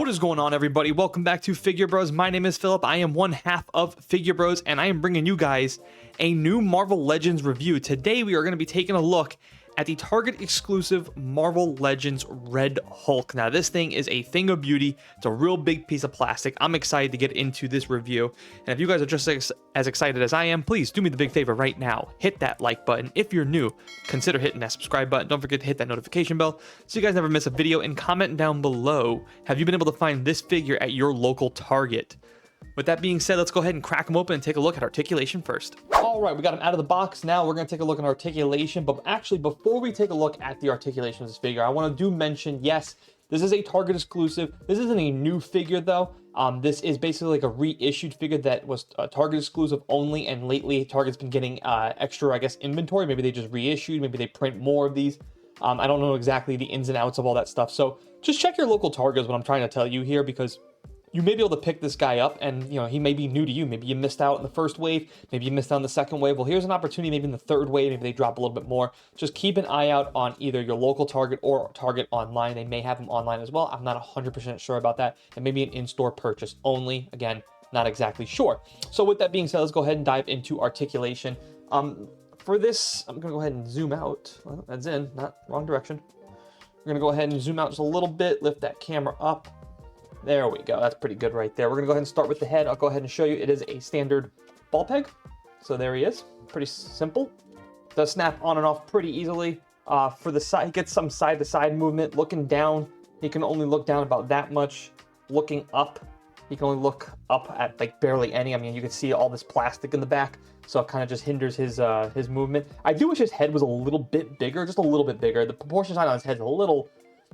What is going on, everybody? Welcome back to Figure Bros. My name is Philip. I am one half of Figure Bros, and I am bringing you guys a new Marvel Legends review. Today, we are going to be taking a look at the Target exclusive Marvel Legends Red Hulk. Now, this thing is a thing of beauty. It's a real big piece of plastic. I'm excited to get into this review. And if you guys are just as excited as I am, please do me the big favor right now. Hit that like button. If you're new, consider hitting that subscribe button. Don't forget to hit that notification bell so you guys never miss a video. And comment down below, have you been able to find this figure at your local Target? With that being said, let's go ahead and crack them open and take a look at Articulation first. All right, we got them out of the box. Now we're going to take a look at Articulation. But actually, before we take a look at the Articulation of this figure, I want to mention, yes, this is a Target exclusive. This isn't a new figure, though. This is basically like a reissued figure that was Target exclusive only. And lately, Target's been getting extra, I guess, inventory. Maybe they just reissued. Maybe they print more of these. I don't know exactly the ins and outs of all that stuff. So just check your local Target is what I'm trying to tell you here, because you may be able to pick this guy up and, you know, he may be new to you. Maybe you missed out in the first wave. Maybe you missed out in the second wave. Well, here's an opportunity maybe in the third wave. Maybe they drop a little bit more. Just keep an eye out on either your local Target or Target online. They may have them online as well. I'm not 100% sure about that. And maybe an in-store purchase only. Again, not exactly sure. So with that being said, let's go ahead and dive into Articulation. For this, I'm going to go ahead and zoom out. Well, that's in, not wrong direction. We're going to go ahead and zoom out just a little bit, lift that camera up. There we go. That's pretty good right there. We're going to go ahead and start with the head. I'll go ahead and show you. It is a standard ball peg. So there he is. Pretty simple. Does snap on and off pretty easily. For the side, he gets some side-to-side movement. Looking down, he can only look down about that much. Looking up, he can only look up at like barely any. I mean, you can see all this plastic in the back, so it kind of just hinders his movement. I do wish his head was a little bit bigger, just a little bit bigger. The proportion on his head is a little...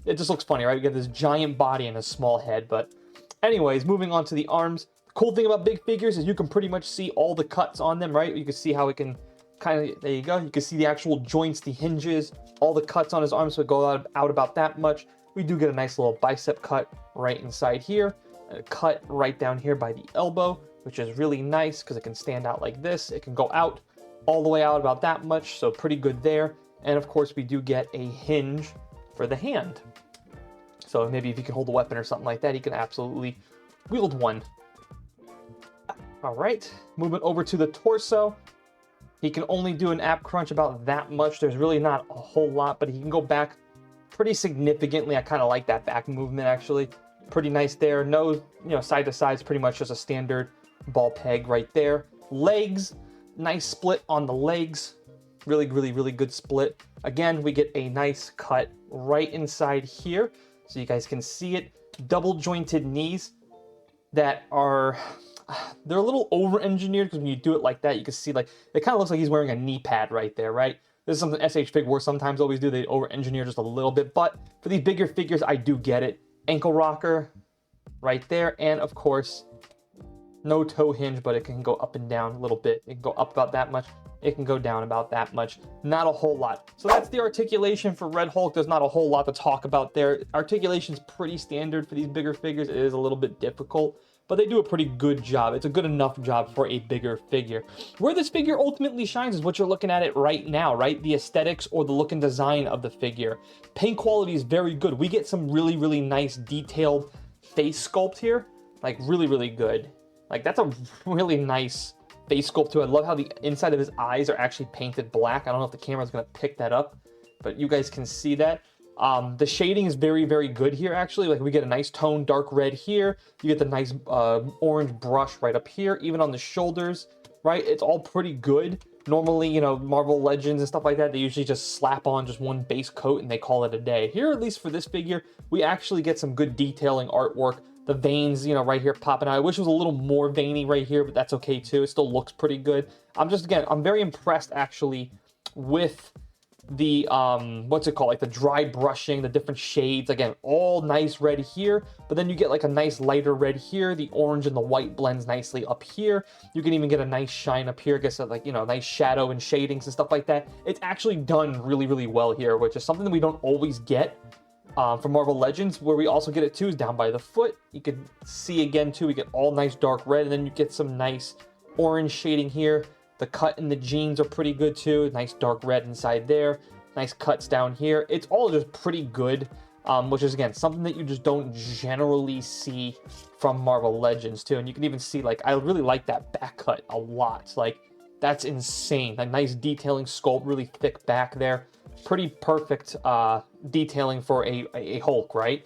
It just looks funny, right? We get this giant body and a small head. But anyways, moving on to the arms. The cool thing about big figures is you can pretty much see all the cuts on them, right? You can see how it can kind of, there you go. You can see the actual joints, the hinges, all the cuts on his arms. So it goes out about that much. We do get a nice little bicep cut right inside here. A cut right down here by the elbow, which is really nice because it can stand out like this. It can go out all the way out about that much. So pretty good there. And of course, we do get a hinge for the hand. So maybe if you can hold a weapon or something like that, he can absolutely wield one. All right, moving over to the torso. He can only do an ab crunch about that much. There's really not a whole lot, but he can go back pretty significantly. I kind of like that back movement, actually. Pretty nice there. No, you know, side to side is pretty much just a standard ball peg right there. Legs, nice split on the legs. Really, really, really good split. Again, we get a nice cut right inside here, so you guys can see it. Double jointed knees that are, they're a little over-engineered, because when you do it like that, you can see like, it kind of looks like he's wearing a knee pad right there, right? This is something SH Fig Wars sometimes always do. They over-engineer just a little bit, but for these bigger figures, I do get it. Ankle rocker right there, and of course, no toe hinge, but it can go up and down a little bit. It can go up about that much. It can go down about that much. Not a whole lot. So that's the Articulation for Red Hulk. There's not a whole lot to talk about there. Articulation's pretty standard for these bigger figures. It is a little bit difficult, but they do a pretty good job. It's a good enough job for a bigger figure. Where this figure ultimately shines is what you're looking at it right now, right? The aesthetics or the look and design of the figure. Paint quality is very good. We get some really, really nice detailed face sculpt here. Like really, really good. Like that's a really nice face sculpt too. I love how the inside of his eyes are actually painted black. I don't know if the camera's gonna pick that up, but you guys can see that. The shading is very, very good here, actually. Like we get a nice tone, dark red here. You get the nice orange brush right up here, even on the shoulders, right? It's all pretty good. Normally, you know, Marvel Legends and stuff like that, they usually just slap on just one base coat and they call it a day. Here, at least for this figure, we actually get some good detailing artwork. The veins, you know, right here popping out. I wish it was a little more veiny right here, but that's okay too. It still looks pretty good. I'm very impressed actually with the, what's it called? Like the dry brushing, the different shades. Again, all nice red here, but then you get like a nice lighter red here. The orange and the white blends nicely up here. You can even get a nice shine up here. I guess like, you know, nice shadow and shadings and stuff like that. It's actually done really, really well here, which is something that we don't always get. For Marvel Legends, where we also get it too is down by the foot. You can see again too, we get all nice dark red, and then you get some nice orange shading here. The cut in the jeans are pretty good too. Nice dark red inside there. Nice cuts down here. It's all just pretty good. which is, again, something that you just don't generally see from Marvel Legends, too. And you can even see, like, I really like that back cut a lot. Like, that's insane. That nice detailing sculpt, really thick back there. Pretty perfect detailing for a Hulk, right?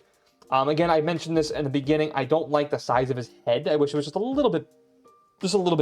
Again, I mentioned this in the beginning. I don't like the size of his head. I wish it was just a little bit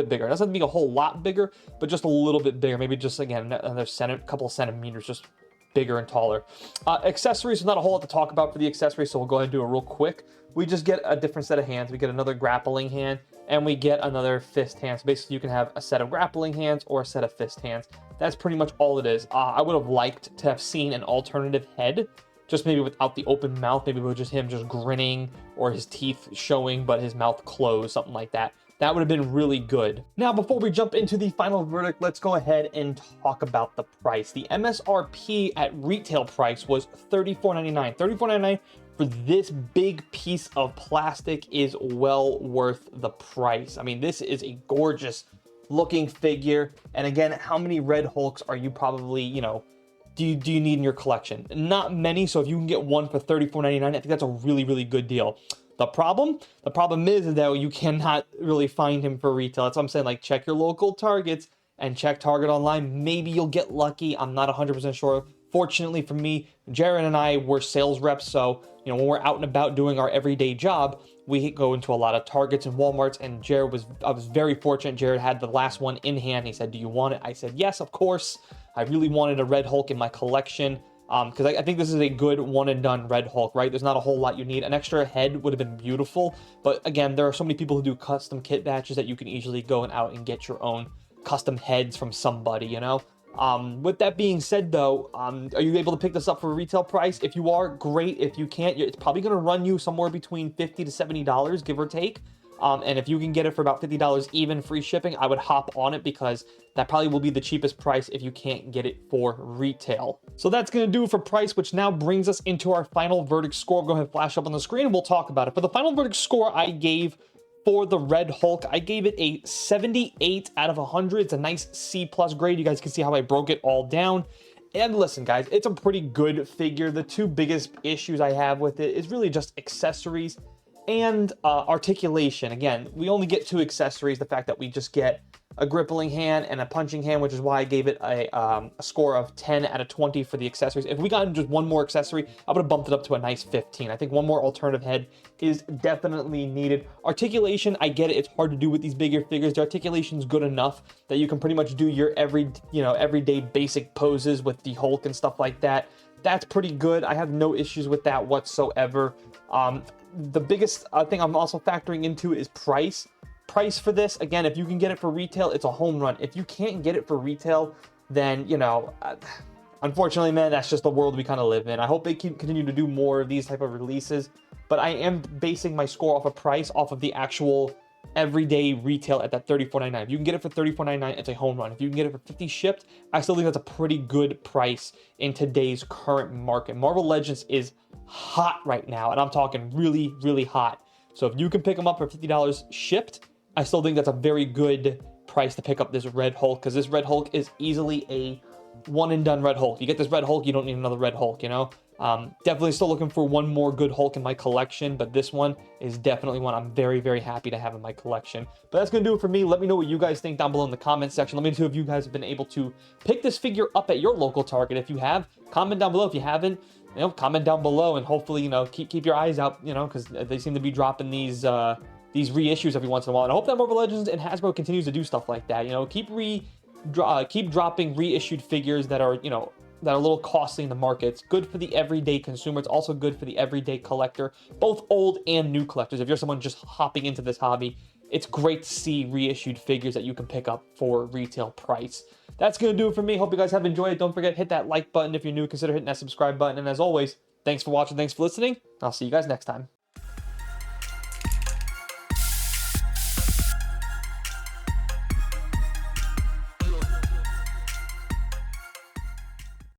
bigger. It doesn't have to be a whole lot bigger, but just a little bit bigger. Maybe just, again, another couple of centimeters, just bigger and taller. Accessories, not a whole lot to talk about for the accessories, so we'll go ahead and do it real quick. We just get a different set of hands. We get another grappling hand, and we get another fist hand. So basically, you can have a set of grappling hands or a set of fist hands. That's pretty much all it is. I would have liked to have seen an alternative head, just maybe without the open mouth, maybe with just him just grinning or his teeth showing but his mouth closed, something like that. That would have been really good. Now, before we jump into the final verdict, let's go ahead and talk about the price. The MSRP at retail price was $34.99. $34.99 for this big piece of plastic is well worth the price. I mean, this is a gorgeous looking figure. And again, how many Red Hulks are you probably, do you need in your collection? Not many, so if you can get one for $34.99, I think that's a really, really good deal. The problem is that you cannot really find him for retail. That's what I'm saying, like, check your local Targets and check Target online. Maybe you'll get lucky. I'm not 100% sure. Fortunately for me, Jared and I were sales reps, so, when we're out and about doing our everyday job, we go into a lot of Targets and Walmarts, and I was very fortunate. Jared had the last one in hand. He said, "Do you want it?" I said, "Yes, of course." I really wanted a Red Hulk in my collection. Because I think this is a good one-and-done Red Hulk, right? There's not a whole lot you need. An extra head would have been beautiful, but again, there are so many people who do custom kit batches that you can easily go out and get your own custom heads from somebody, With that being said, though, are you able to pick this up for a retail price? If you are, great. If you can't, it's probably going to run you somewhere between $50 to $70, give or take. And if you can get it for about $50 even free shipping, I would hop on it because that probably will be the cheapest price if you can't get it for retail. So that's going to do it for price, which now brings us into our final verdict score. Go ahead and flash up on the screen and we'll talk about it. For the final verdict score I gave for the Red Hulk, I gave it a 78 out of 100. It's a nice C+ grade. You guys can see how I broke it all down. And listen, guys, it's a pretty good figure. The two biggest issues I have with it is really just accessories and articulation. Again, we only get two accessories. The fact that we just get a grippling hand and a punching hand, which is why I gave it a score of 10 out of 20 for the accessories. If we got just one more accessory, I would have bumped it up to a nice 15. I think one more alternative head is definitely needed. Articulation, I get it. It's hard to do with these bigger figures. The articulation is good enough that you can pretty much do your everyday basic poses with the Hulk and stuff like that. That's pretty good. I have no issues with that whatsoever. The biggest thing I'm also factoring into is price. Price for this, again, if you can get it for retail, it's a home run. If you can't get it for retail, then, unfortunately, man, that's just the world we kind of live in. I hope they continue to do more of these type of releases, but I am basing my score off of price, off of the actual everyday retail at that $34.99. If you can get it for $34.99, it's a home run. If you can get it for $50 shipped, I still think that's a pretty good price in today's current market. Marvel Legends is hot right now, and I'm talking really, really hot. So if you can pick them up for $50 shipped, I still think that's a very good price to pick up this Red Hulk, because this Red Hulk is easily a one-and-done Red Hulk. You get this Red Hulk, you don't need another Red Hulk, Definitely still looking for one more good Hulk in my collection, but this one is definitely one I'm very, very happy to have in my collection. But that's going to do it for me. Let me know what you guys think down below in the comment section. Let me know if you guys have been able to pick this figure up at your local Target. If you have, comment down below. If you haven't, comment down below, and hopefully, keep your eyes out, because they seem to be dropping these reissues every once in a while. And I hope that Marvel Legends and Hasbro continues to do stuff like that. Keep dropping reissued figures that are, that are a little costly in the market. It's good for the everyday consumer. It's also good for the everyday collector, both old and new collectors. If you're someone just hopping into this hobby, it's great to see reissued figures that you can pick up for retail price. That's going to do it for me. Hope you guys have enjoyed it. Don't forget, hit that like button. If you're new, consider hitting that subscribe button. And as always, thanks for watching. Thanks for listening. I'll see you guys next time.